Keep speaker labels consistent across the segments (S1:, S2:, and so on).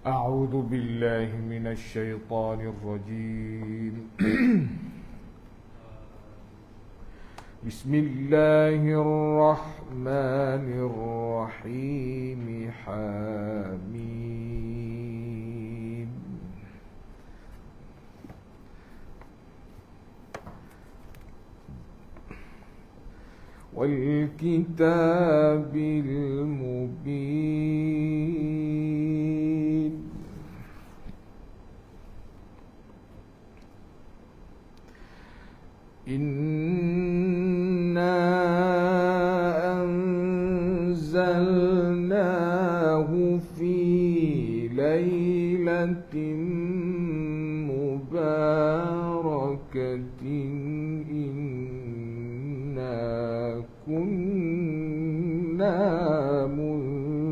S1: أعوذ بالله من الشيطان الرجيم بسم الله الرحمن الرحيم حميم والكتاب المبين إنا أنزلناه في ليلة مباركة إنا كنا منذرين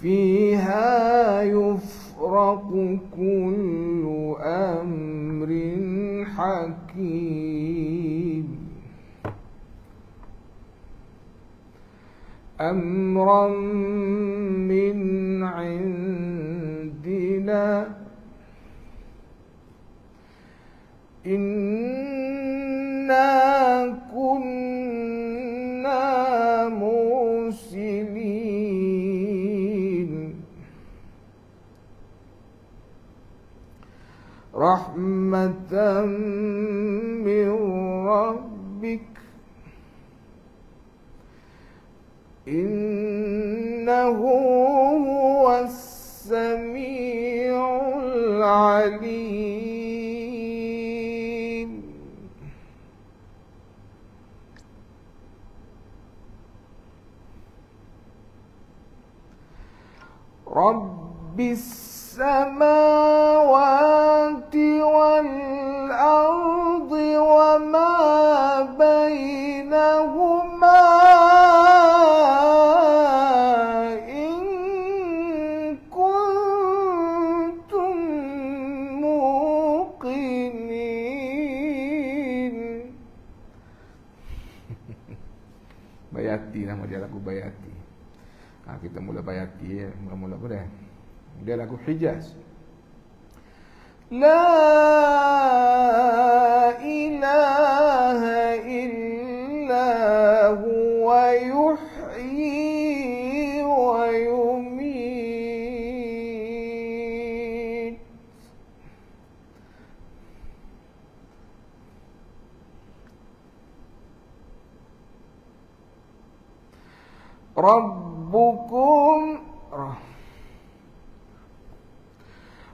S1: فيها يفرق كل أمر حكيم أمرا من عندنا إنا كنا مرسلين رحمة من ربك إنه هو السميع العليم رب السماوات والأرض وما بينهما إن كنتم موقنين.
S2: Bayati nama dia, lagu Bayati. Kita mula Bayati ya. Mula apa dah? Dia lagu Hijaz.
S1: La ilaha illa huwa yuhyi wa yumiit.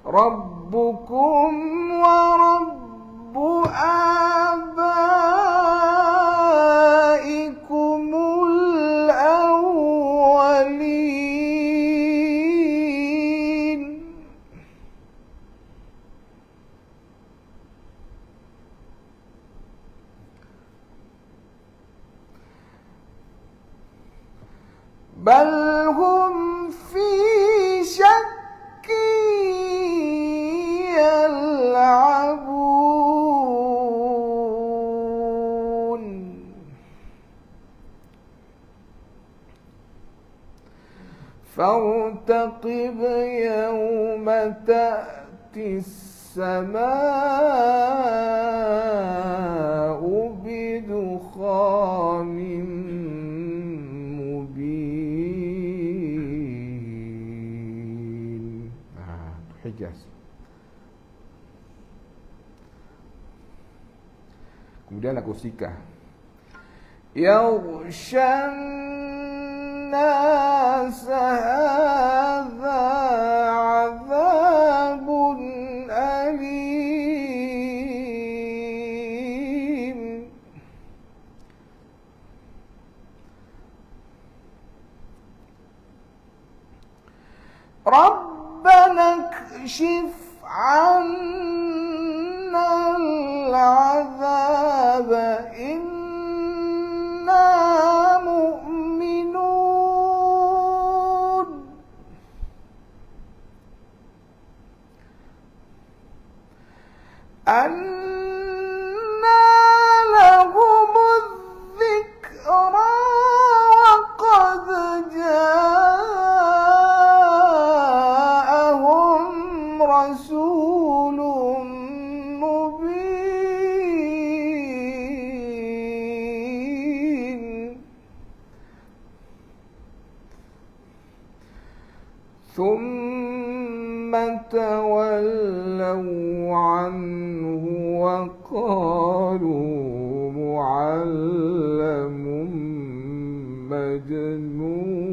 S1: Rabbukum wa rabbu abaikumul awwalin. Bal hum fi syakkin يلعبون فارتقب يوم تأتي السماء بدخان مبين.
S2: Hijaz. Kemudian lagu Sikah.
S1: Yaghshan nas hadha azabun alim. Rabbana kshif 'anna العذاب إنا مؤمنون أنى لهم
S2: ثم تولوا عنه وقالوا معلم مجنون.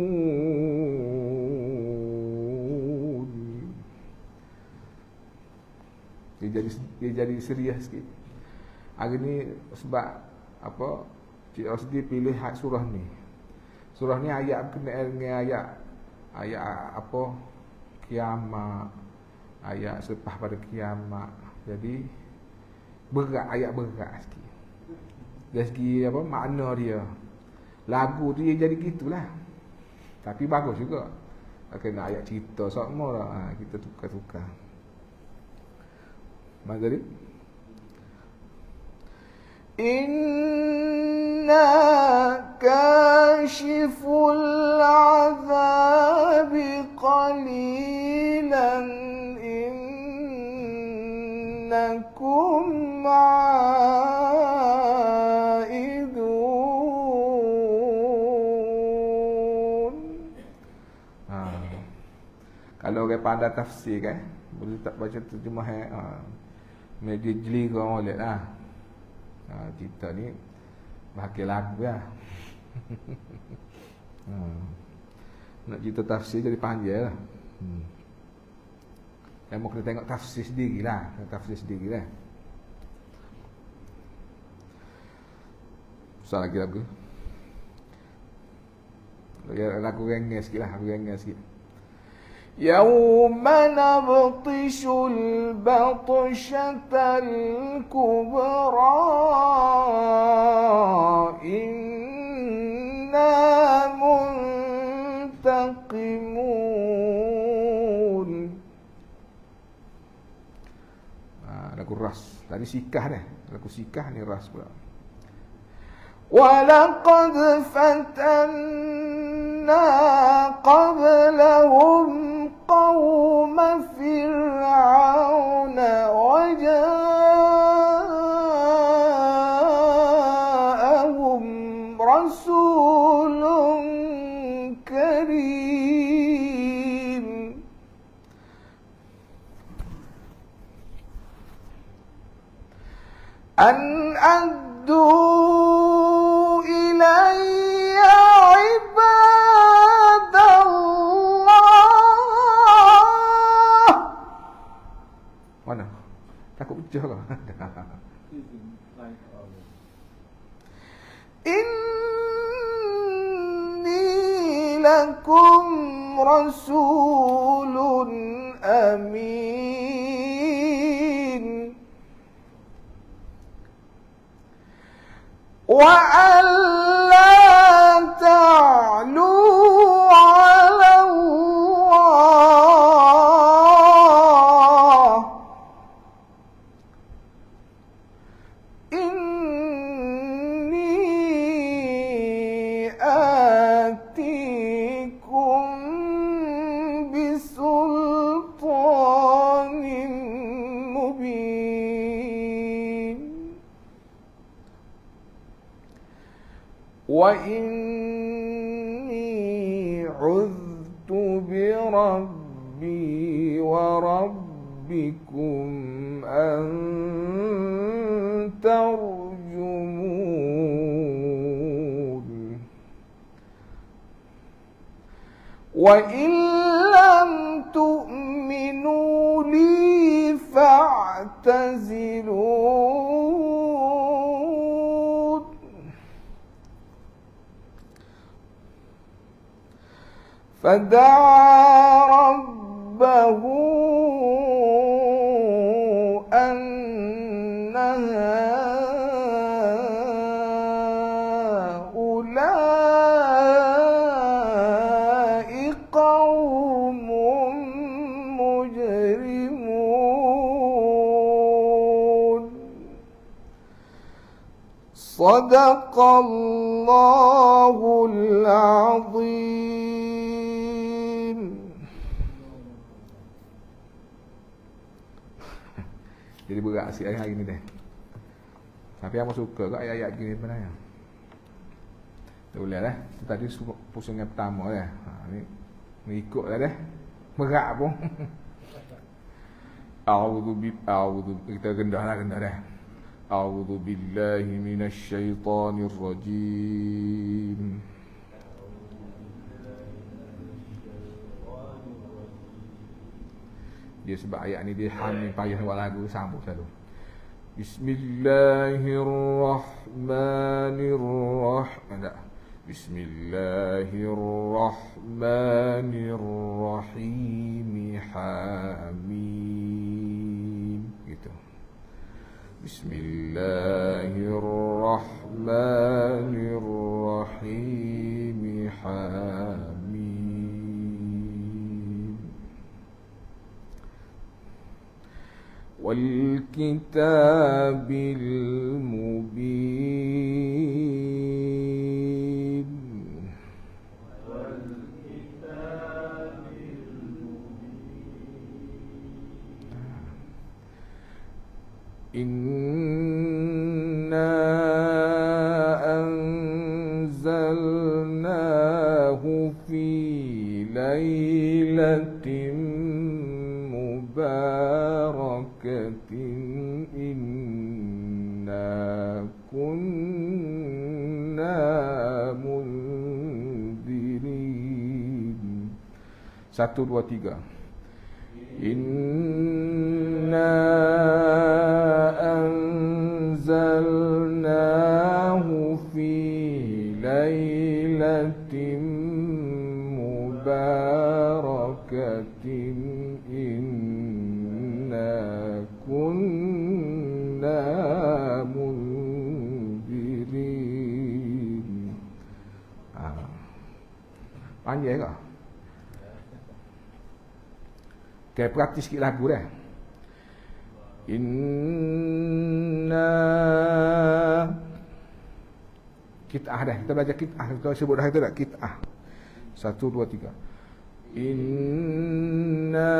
S2: Dia jadi serius sikit. Hari ni sebab apa? Cik Rosdi pilih surah ni. Surah ni ayat berkenaan dengan ayat apa? Kiamat, ayat selepas pada kiamat. Jadi berat, ayat berat sikit. Dari segi apa makna dia. Lagu tu dia jadi gitulah. Tapi bagus juga. Kena ayat cerita semua lah. Kita tukar-tukar. Mana tadi? Inna kashiful azabi qalilan innakum aidun. Kalau orang pandai tafsir kan, boleh tak baca terjemahan media jeli ke orang lihat lah. Cerita ni bahagia lagu lah. Nak cerita tafsir jadi panjang lah. Yang mau kena tengok tafsir sendiri lah. Tafsir sendiri lah. Susah lagi lagu. Lagu rengeng sikit lah. Lagu rengeng sikit. يوم نبطش البطشة الكبرى إنا منتقمون. Lagu ras. Tadi sikah dah. Lagu sikah ni ras pula. وَلَقَدْ فَتَنَّا قَبْلَهُمْ قَوْمَ فِرْعَوْنَ وَجَاءَهُمْ رَسُولٌ كَرِيمٌ. أَنْ أَدُّوا إِلَيَّ عِبَادَ اللَّهِ. Mana? Takut pecah kau. Inni lakum rasulun amin. وَأَنْ لَا تَعْلُوا عَلَى اللَّهِ إِنِّي آتِيكُمْ بِسُلْطَانٍ مُبِينٍ وَإِنِّي عُذْتُ بِرَبِّي وَرَبِّكُمْ أَن تَرْجُمُونِ وَإِن لَّمْ تُؤْمِنُوا لِي فَاعْتَزِلُونِ. فدعا ربه أن هؤلاء قوم مجرمون. صدق الله العظيم. Jadi berat sikit hari ni dah. Tapi aku suka kat ayat-ayat gini sebenarnya. Tak boleh dah. Tadi pusing yang pertama dah. Ni ikut dah dah. Berat pun. A'udzu kita rendah dah. A'udzu billahi minasyaitonir rajim. Dia sebab ayat ni dia hamil payah buat lagu sambung selalu. Bismillahirrahmanirrahim. Bismillahirrahmanirrahim. Hamim. Gitu. Bismillahirrahmanirrahim. Hamim. Wal kitabil mubin. Inna anzalnahu fi lailatin mubarakatin inna kunna mundirin. 1, 2, 3. Inna anzalnahu fi lailatin mubarakatin inna kunna mundirin. Panjang ke? Okay, praktis sikit lagu dah. Inna kit'ah dah. Kita belajar kit'ah. Kita sebut dah itu tak? Kit'ah. 1, 2, 3. Inna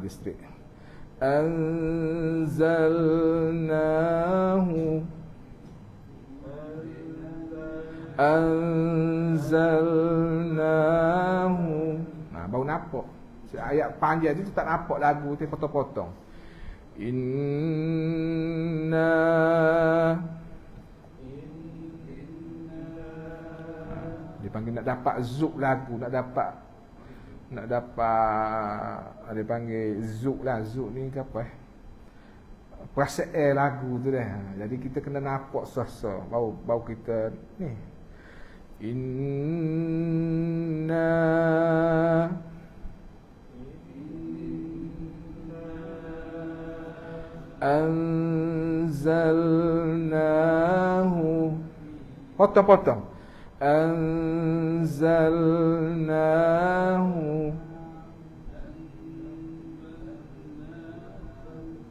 S2: distrik. Anzalnahu baru nampak. Ayat panjang tu tak nampak lagu tu potong-potong. Inna dia panggil nak dapat zuk lagu, nak dapat dia panggil zuk lah. Zuk ni ke apa perasaan lagu tu dah. Jadi kita kena nampak suasana baru kita ni. Inna anzalnahu potong-potong. Anzalnahu.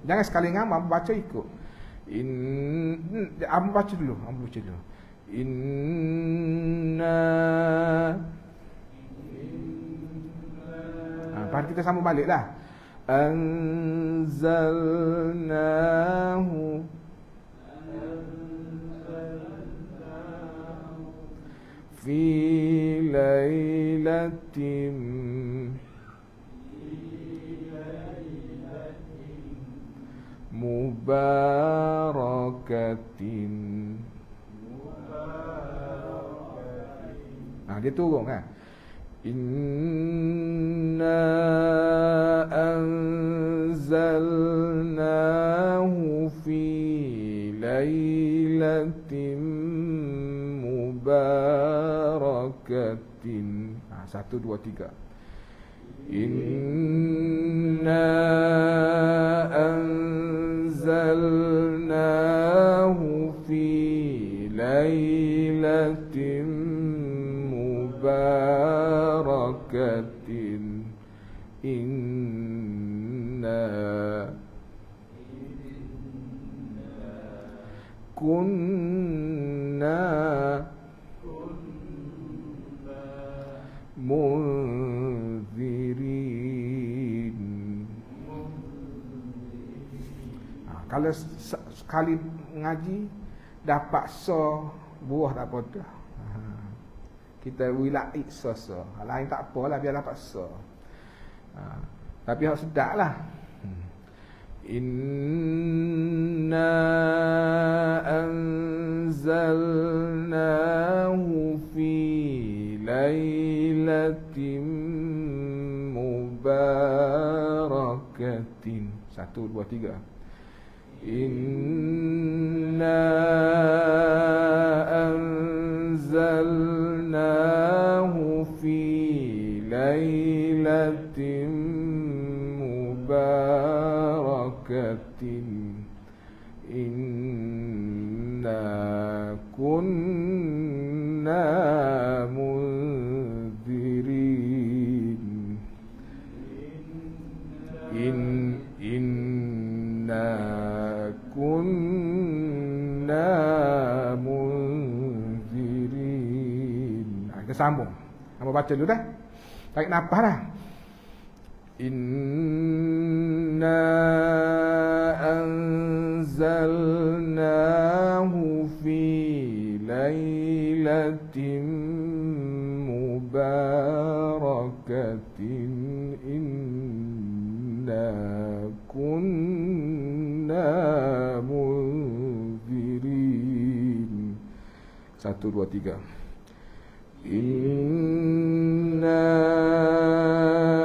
S2: Jangan sekali ngamam baca ikut. Baca dulu. Inna. Baru kita sambung balik lah. Anzalnahu fi lailatin mubarakatin. Dia turun kan. Inna anzalnahu fi lailatin mubarakatin. 1, 2, 3. Inna anzalnahu fi lailatin mubarakatin inna kunna munzirin. Kalau sekali ngaji dapat buah tak apa dah. kita wilai so. Lain tak apalah, biarlah paksa. Tapi hak sedaklah. Inna anzalnahu fi lailatin mubarakatin. 1, 2, 3. Inna anzalnahu fi lailatin mubarakatin. Inna kunna munzirin. Inna kunna munzirin. Kita sambung. Apa baca dulu dah? Tarik nafas dah. Inna anzalnahu fi lailatin mubarakatin. Inna kunna munzirin. 1, 2, 3. Inna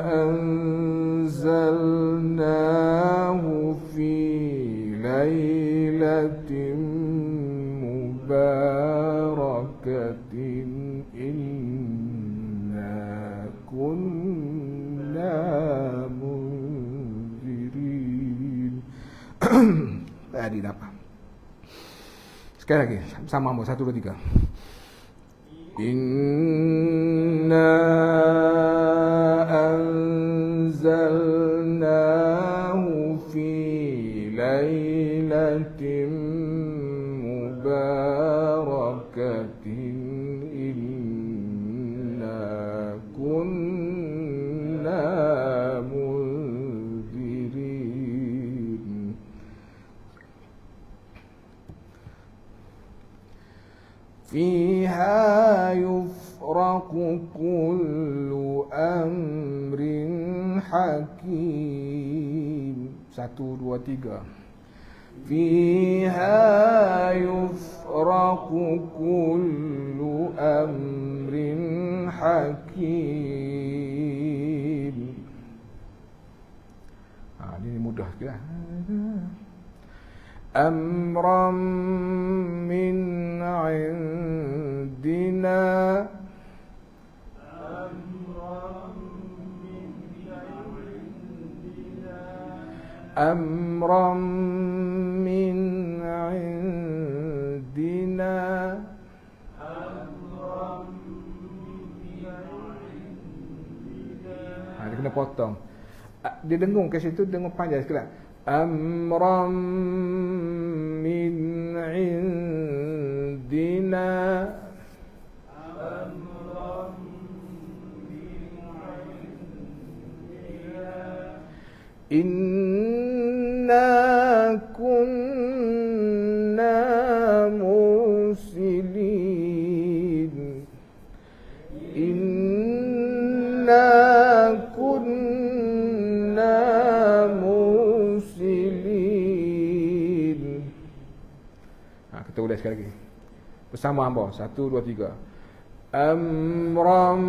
S2: anzalnahu fi lailatin mubarakatin. Inna kunna munzirin. Tadi dapat. Sekali lagi, sama 1, 2, 3. Inna anzalnahu fi lailatin mubarakatin. Inna kunna munzirin. Fiha yufraqu kullu amrin hakim. 1, 2, 3. Fiha yufraqu kullu amrin hakim. Ini mudah sikit lah. Amran min indina. Amran min indina. Dia kena potong. Dia dengung ke situ, dengung panjang sikit lah. Amran min indina. Inna kunna mursilin. Inna kunna mursilin. Kita ulas sekali lagi bersama hamba. 1, 2, 3. Amran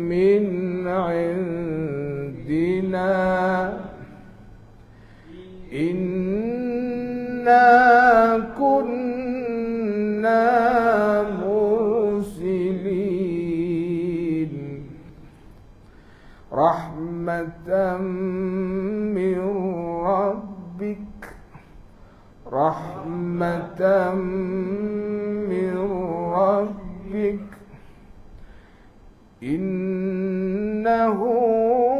S2: min indina. Inna kunna mursilin. Rahmatan min rabbik. Rahmatan min rabbik. Innahu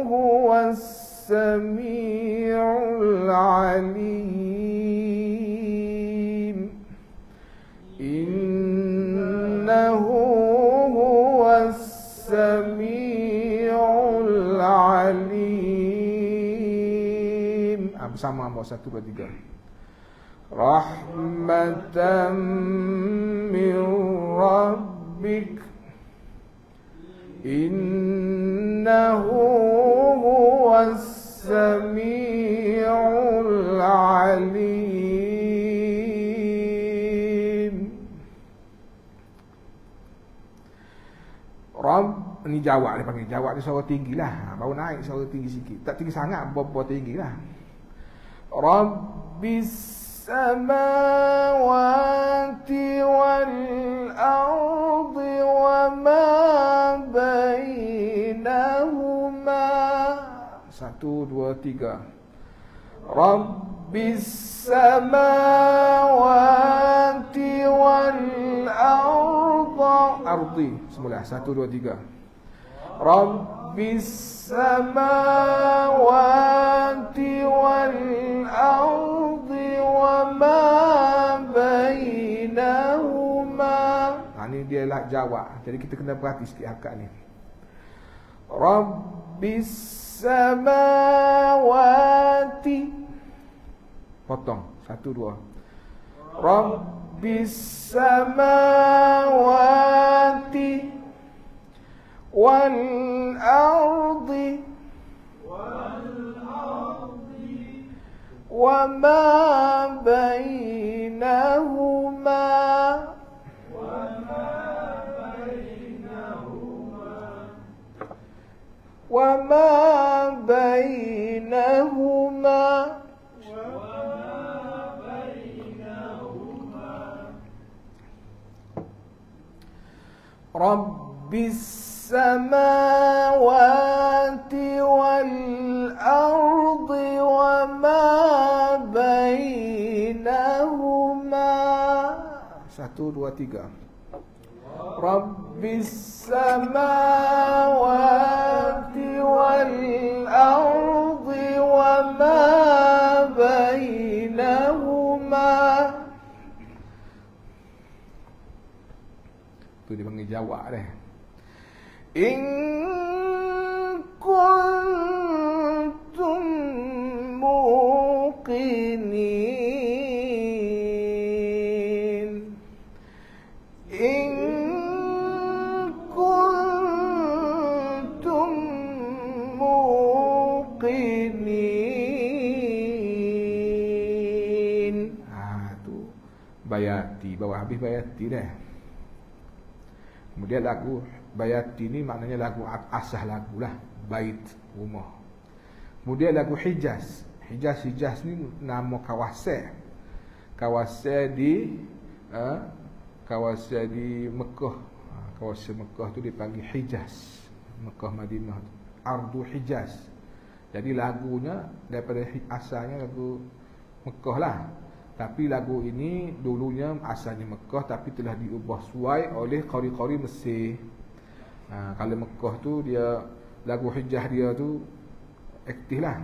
S2: huwas sami'ul alim. Innahu huwas sami'ul alim. Bersama 1, 2, 3. Rahmatan min rabbik.
S1: Innahu huwas sami'ul alim.
S2: Rabb, ni jawab dia panggil. Jawab dia suara tinggi lah. Baru naik suara tinggi sikit. Tak tinggi sangat, berapa tinggi lah. Rabbis samawati wal ardi wa ma bainahuma. 1, 2, 3. Rabbis samawati wal ardi. Semula 1, 2, 3. Rabbis samawati wal ardi wa ma bainahuma. Ni dia lah jawab. Jadi kita kena perhati sikit akak ni. Rabbis samawati. Potong 1, 2. Rabbis samawati wal ardi wa ma bainahuma. Rabbis samawati wal ardi wa ma bainahuma. 1, 2, 3. Rabbis samawati wal ardi wa ma bainahuma. Tu dia panggil jawab dia. In kuntum muqinin. In kuntum muqinin. Tu bayati, bawah habis bayati dah. Kemudian lagu bayati ni maknanya lagu asah lagu lah, bait, rumah. Kemudian lagu Hijaz. Hijaz ni nama kawasan. Kawasan di Mekah. Kawasan Mekah tu dipanggil Hijaz. Mekah Madinah tu. Ardu Hijaz. Jadi lagunya daripada asalnya lagu Mekah lah. Tapi lagu ini dulunya asalnya Mekah tapi telah diubah suai oleh qari-qari Mesir. Kalau Mekah tu dia lagu Hijaz dia tu aktif lah.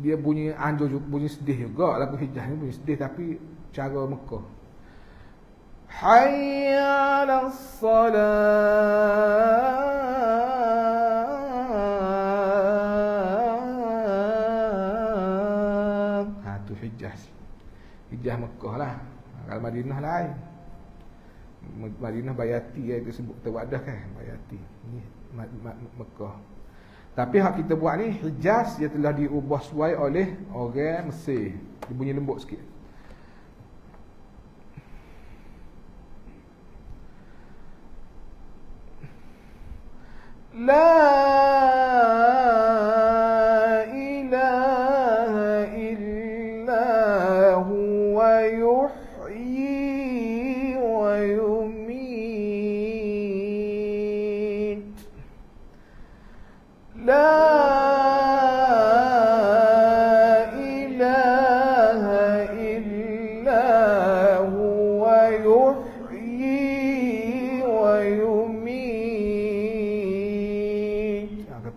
S2: Dia bunyi anjur, bunyi sedih juga. Lagu Hijaz ni bunyi sedih tapi cara Mekah. Hayya 'alas salat. Hijaz Mekah lah. Kalau Madinah lain. Madinah bayati dia sebut terwadah kan, bayati. Ni Mekah. Tapi hak kita buat ni Hijaz dia telah diubah suai oleh orang Mesir. Dia bunyi lembut sikit. La ilaha illa huwa yuhyi wa yumit. La ilaha illa huwa yuhyi wa yumit.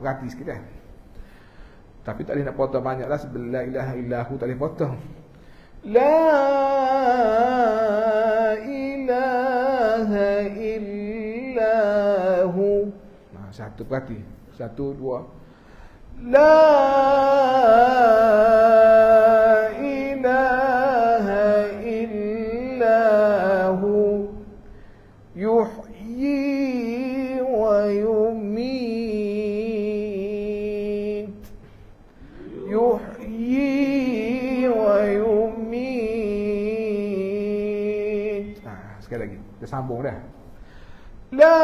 S2: Perhati sikit dah. Tapi tak boleh nak potong banyak lah. Sebelum la ilaha illahu tak boleh potong. La ilaha illahu. Satu perhati. 1, 2. La ilaha illahu yuhyi Dia sambung dah.
S1: La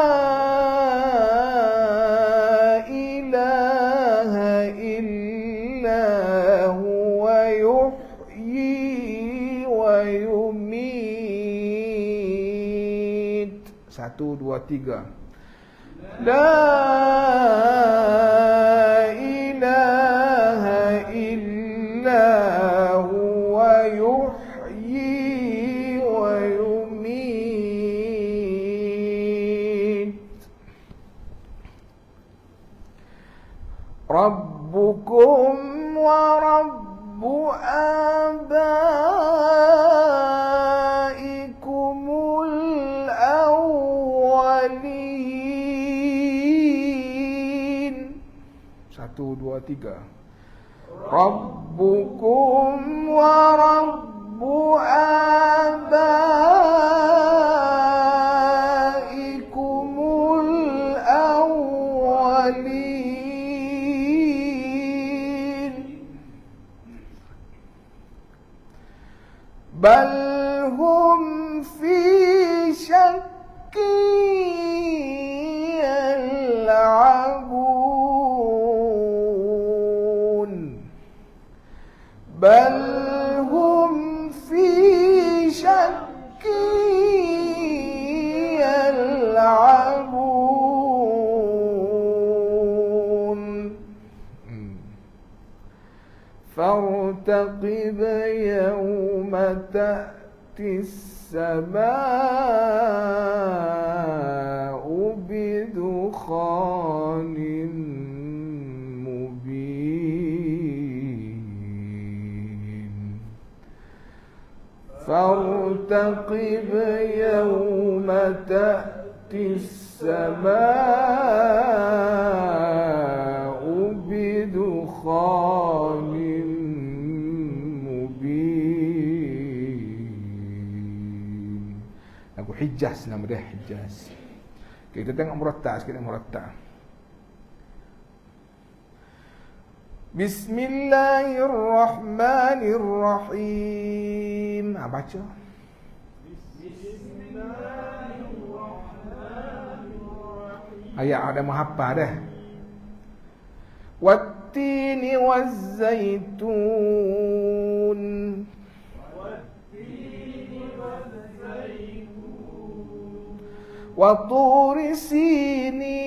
S1: ilaha illa huwa yuhyi wa yumit.
S2: 1, 2, 3.
S1: La ilaha illa huwa yuhyi wa yumit. Rabbukum wa rabbu abaikumul awwalin.
S2: 1, 2, 3.
S1: Rabbukum wa rabbu abaikumul awwalin. Bal hum fi syakkin yal'abun. Bal hum fi syakkin yal'abun. فارتقب يوم تأتي السماء بدخان مبين. فارتقب يوم تأتي السماء بدخان mubin. Lagu Hijaz nama dia, Hijaz. Kita tengok muratta' sikit, muratta'. Bismillahirrahmanirrahim. Baca. Ayat ada menghafal dah. Wattini wazzaitun. Wa turi sinin.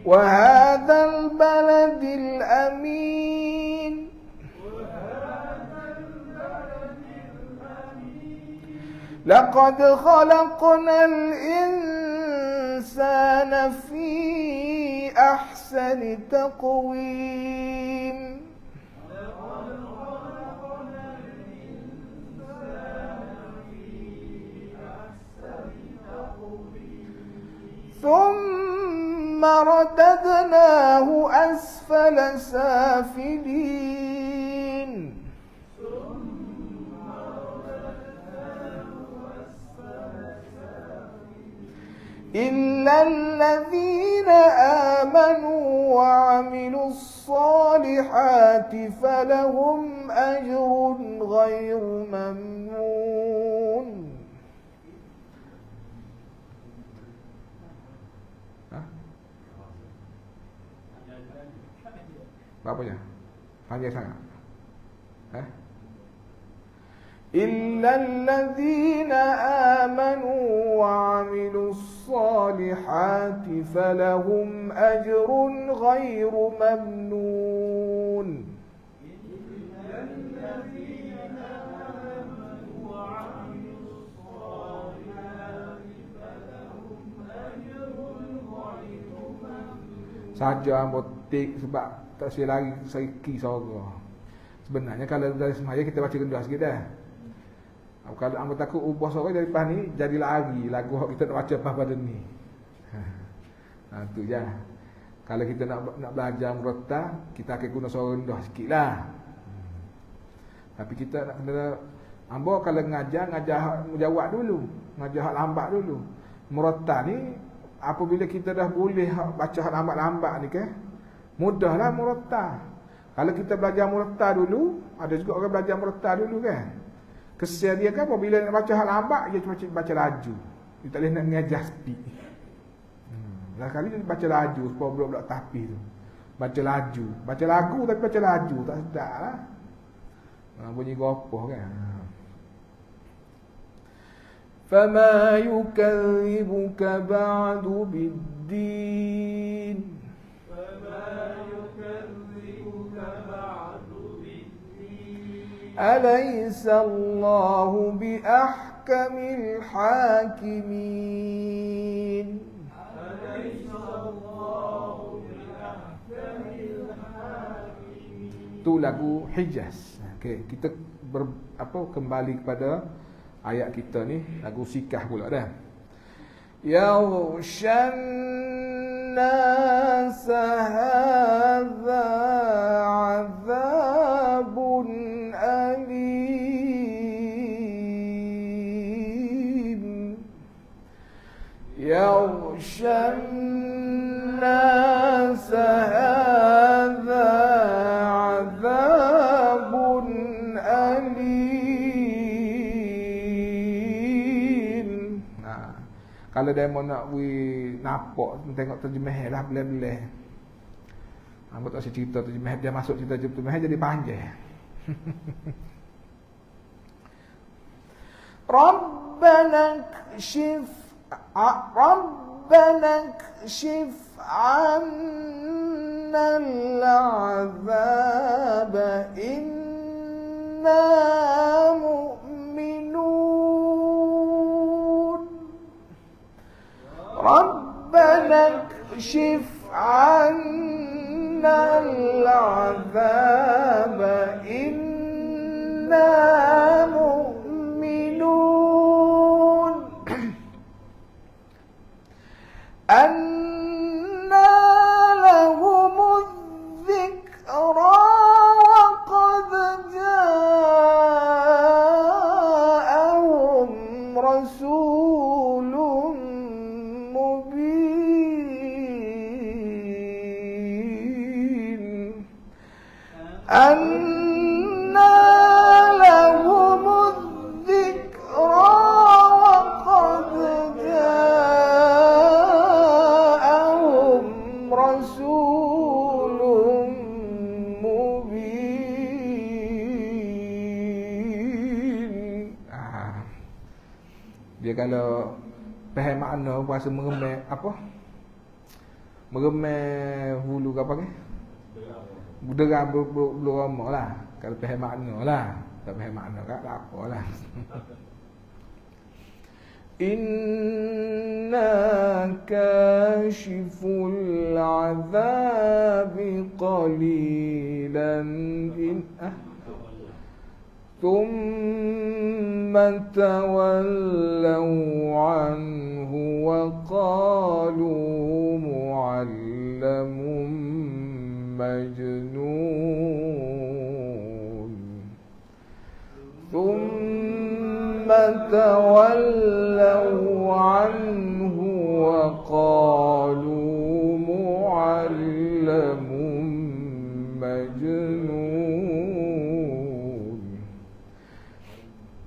S1: Wa hadzal baladil amin. لقد خلقنا الإنسان في أحسن تقويم. ثم رددناه أسفل سافلين. إلا الذين آمنوا وعملوا الصالحات فلهم أجر غير ممنون.
S2: Bapaknya? Panjang sangat.
S1: إلا الذين آمنوا وعملوا الصالحات فلهم أجر غير ممنون.
S2: Saja motik sebab tak saya lari saiki suara. Sebenarnya kalau dari semaya kita baca rendah sikit dah. Kalau hamba takut ubah suara dari lepas ni jadi lagi lagu kita nak baca apa pada ni. Tu je. Kalau kita nak belajar muratta, kita akan guna suara rendah sikitlah. Tapi kita nak kena hamba kalau ngajar mujawad dulu, ngajar hak lambat dulu. Muratta ni apabila kita dah boleh baca hak lambat-lambat ni ke, mudahlah muratta.
S1: Kalau kita belajar murta dulu, ada juga orang belajar murta dulu kan. Kesel dia kan apabila nak baca hal lambat, dia cuma baca laju. Dia tak boleh nak mengajar speed. Lah kali dia baca laju supaya budak-budak tapi tu. Baca laju, baca lagu tapi baca laju, tak sedap lah. Bunyi gopoh kan.
S2: فما يكذبك بعد بالدين أليس الله بأحكم الحاكمين
S1: Itu lagu Hijaz. Okay, kita kembali kepada ayat kita ni, lagu Sikah pula dah.
S2: يغشى الناس هذا عذاب أليم يغشى الناس هذا عذاب أليم.
S1: Kalau dia mau nak nampak, tengok terjemah lah belah-belah. Aku tak usah cerita terjemah, dia masuk cerita terjemah jadi panjang.
S2: ربنا اكشف عنا العذاب إنا مؤمنون ربنا اكشف عنا العذاب إنا مؤمنون أنى لهم الذكرى وقد جاءهم رسول مبين أنى لهم الذكرى وقد جاءهم رسول مبين.
S1: Dia kalau faham makna puasa meremeh meremeh hulu ke apa ke? Buderam belum lama lah. Kalau faham makna lah. Tak faham makna tak apalah.
S2: إنا كاشف العذاب قليلا ثم تولوا عنه وقالوا معلم مجنون ثم تولوا عنه وقالوا معلم مجنون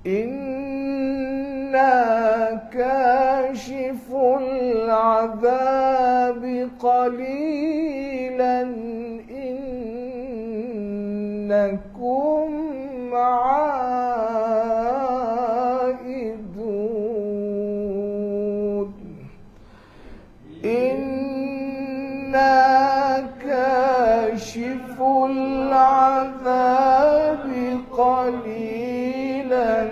S2: إنا كاشف العذاب قليلا إنكم عائدون إنا كاشف العذاب قليلا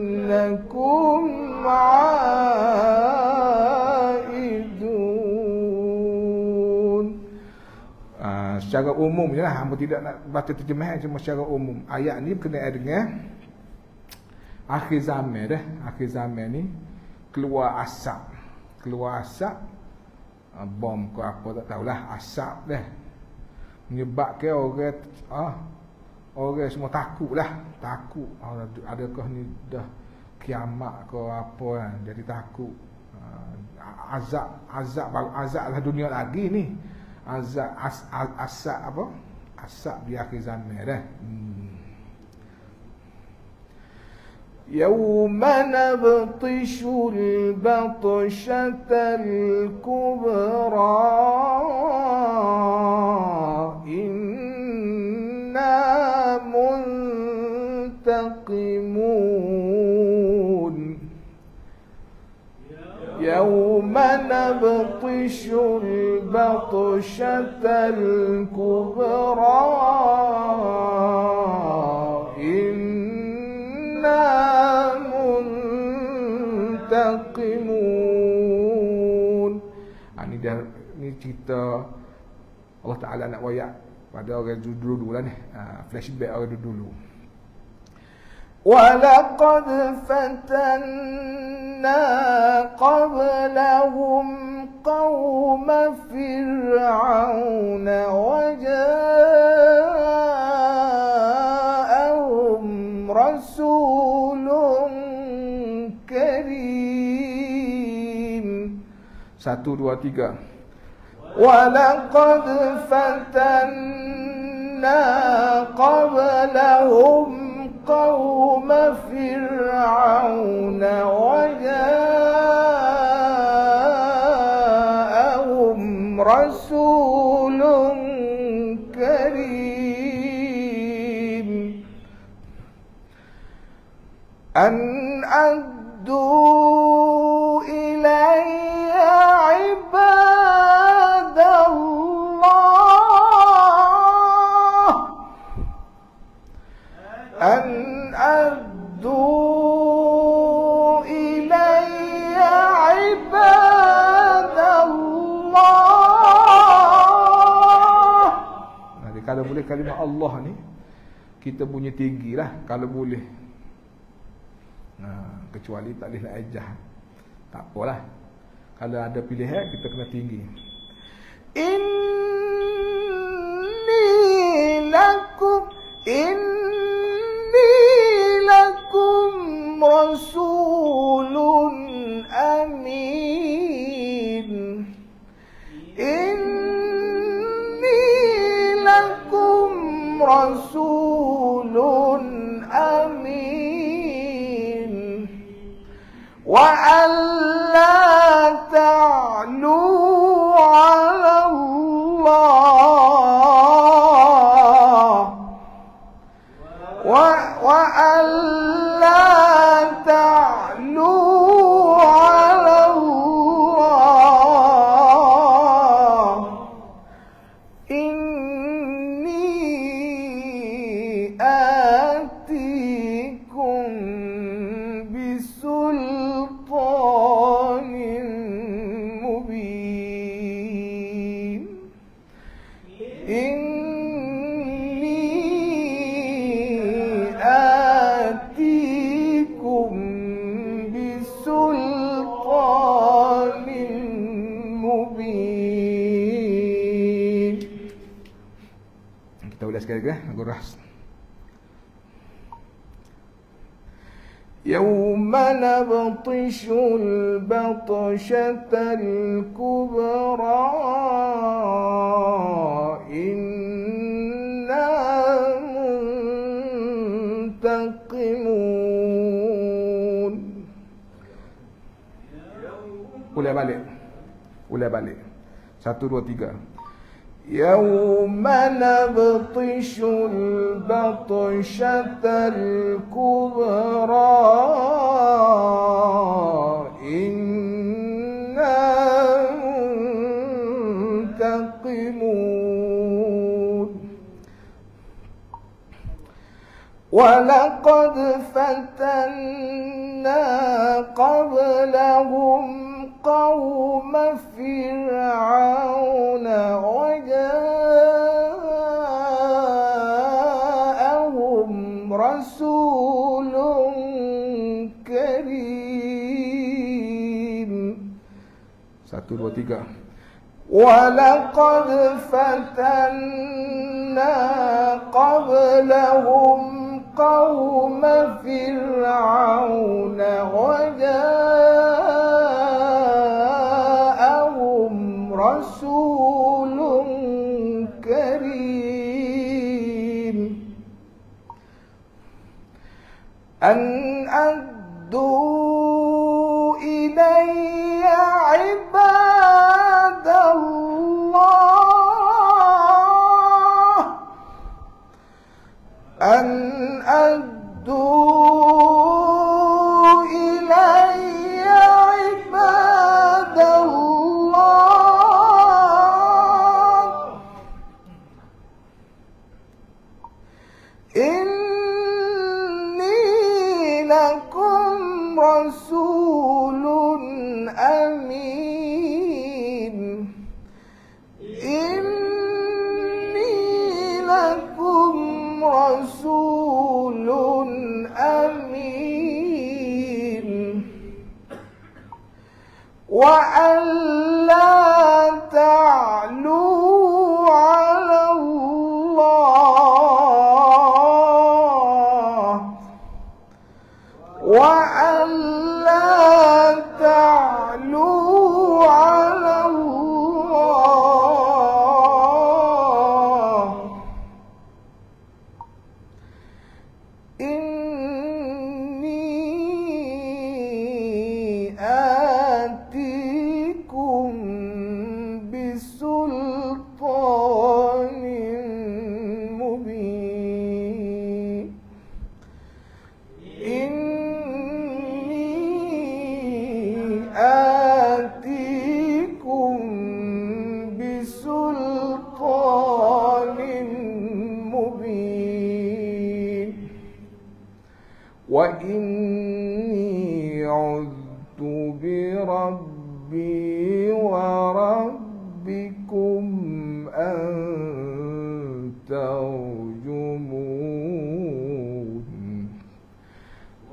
S2: إنكم عائدون.
S1: Secara umum je lah, hamba tidak nak baca terjemahan, cuma secara umum. Ayat ni berkenaan dengan akhir zaman dah. Akhir zaman ni keluar asap. Keluar asap, bom ke apa tak tahulah, asap dah. Menyebabkan orang semua takut lah. Takut, adakah ni dah kiamat ke apa kan. Jadi takut. Azab lah dunia lagi ni. azab asap apa? Asap di akhir zaman dah.
S2: يوم نبطش البطشة الكبرى إنا منتقمون يوم نبطش البطشة الكبرى muntaqimun. Ni cerita Allah Ta'ala nak wayak pada orang dulu lah ni. Flashback orang dulu. وَلَقَدْ فَتَنَّا قَبْلَهُمْ قَوْمَ فِرْعَوْنَ وَجَاءَهُمْ رَسُولٌ كَرِيمٌ. 1, 2, 3. وَلَقَدْ فَتَنَّا قَبْلَهُمْ قوم فرعون وجاءهم رسول كريم أن أدوا إلي عباد الله أن أدوا إلي عباد الله.
S1: Jadi kalau boleh kalimah Allah ni kita punya tinggi lah kalau boleh. Kecuali tak boleh nak ejah, tak apalah. Kalau ada pilihan kita kena tinggi.
S2: Inni lakum rasulun amin. Inni lakum rasulun amin. Wa alla ta'lu 'ala Allah wa alla ta'lu 'ala Allah inni atikum bisultanin mubin.
S1: Kita ulas sekali lagi Guras.
S2: يوم نبطش البطشة الكبرى إنا منتقمون.
S1: Ulas balik. 1, 2, 3.
S2: يوم نبطش البطشة الكبرى إنا منتقمون. ولقد فتنا قبلهم قوم فرعون وجاءهم رسول كريم.
S1: 1, 2, 3.
S2: ولقد فتنا قبلهم قوم فرعون وجاءهم رسول إلي عباد الله أن أدوا إلي عباد الله إني لكم رسول أمين إني لكم رسول أمين وأن لا تعلوا على الله وأن لا تعلوا على الله إني آتيكم بسلطان مبين آتيكم بسلطان مبين وإني عذت بربي وربكم أن ترجمون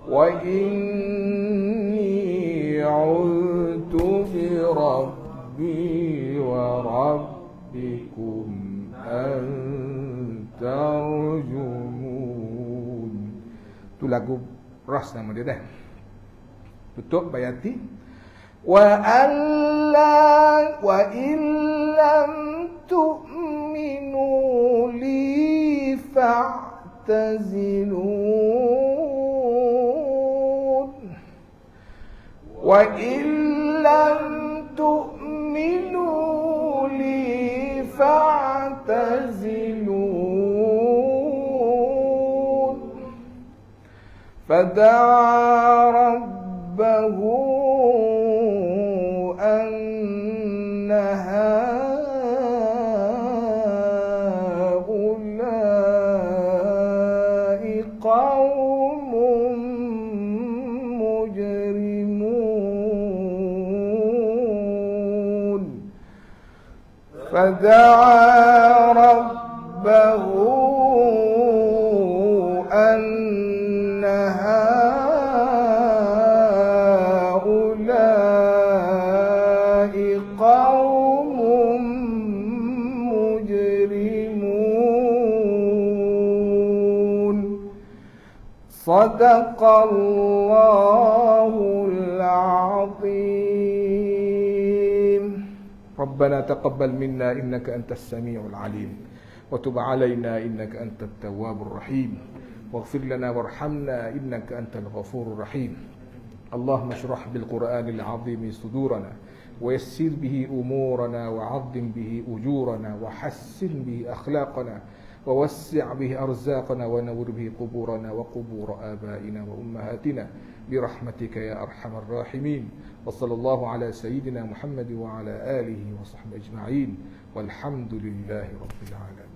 S2: وإني عذت بربي وربكم أن ترجمون. Itu lagu Ras nama dia dah. Tutup bayati. Wa illam tu'minu li fa'tazilun wa illam tu'minu li fa'tazilun fada'a rabbahu anna ha'ula'i qawmun mujrimun fada'a rabbahu anna ha'ula'i qawmun mujrimun. Sadaqallahul azim. ربنا تقبل منا إنك أنت السميع العليم وتب علينا إنك أنت التواب الرحيم واغفر لنا وارحمنا إنك أنت الغفور الرحيم. اللهم اشرح بالقرآن العظيم صدورنا ويسر به أمورنا وعظم به أجورنا وحسن به أخلاقنا ووسع به أرزاقنا ونور به قبورنا وقبور آبائنا وأمهاتنا برحمتك يا أرحم الراحمين. وصلى الله على سيدنا محمد وعلى آله وصحبه أجمعين والحمد لله رب العالمين.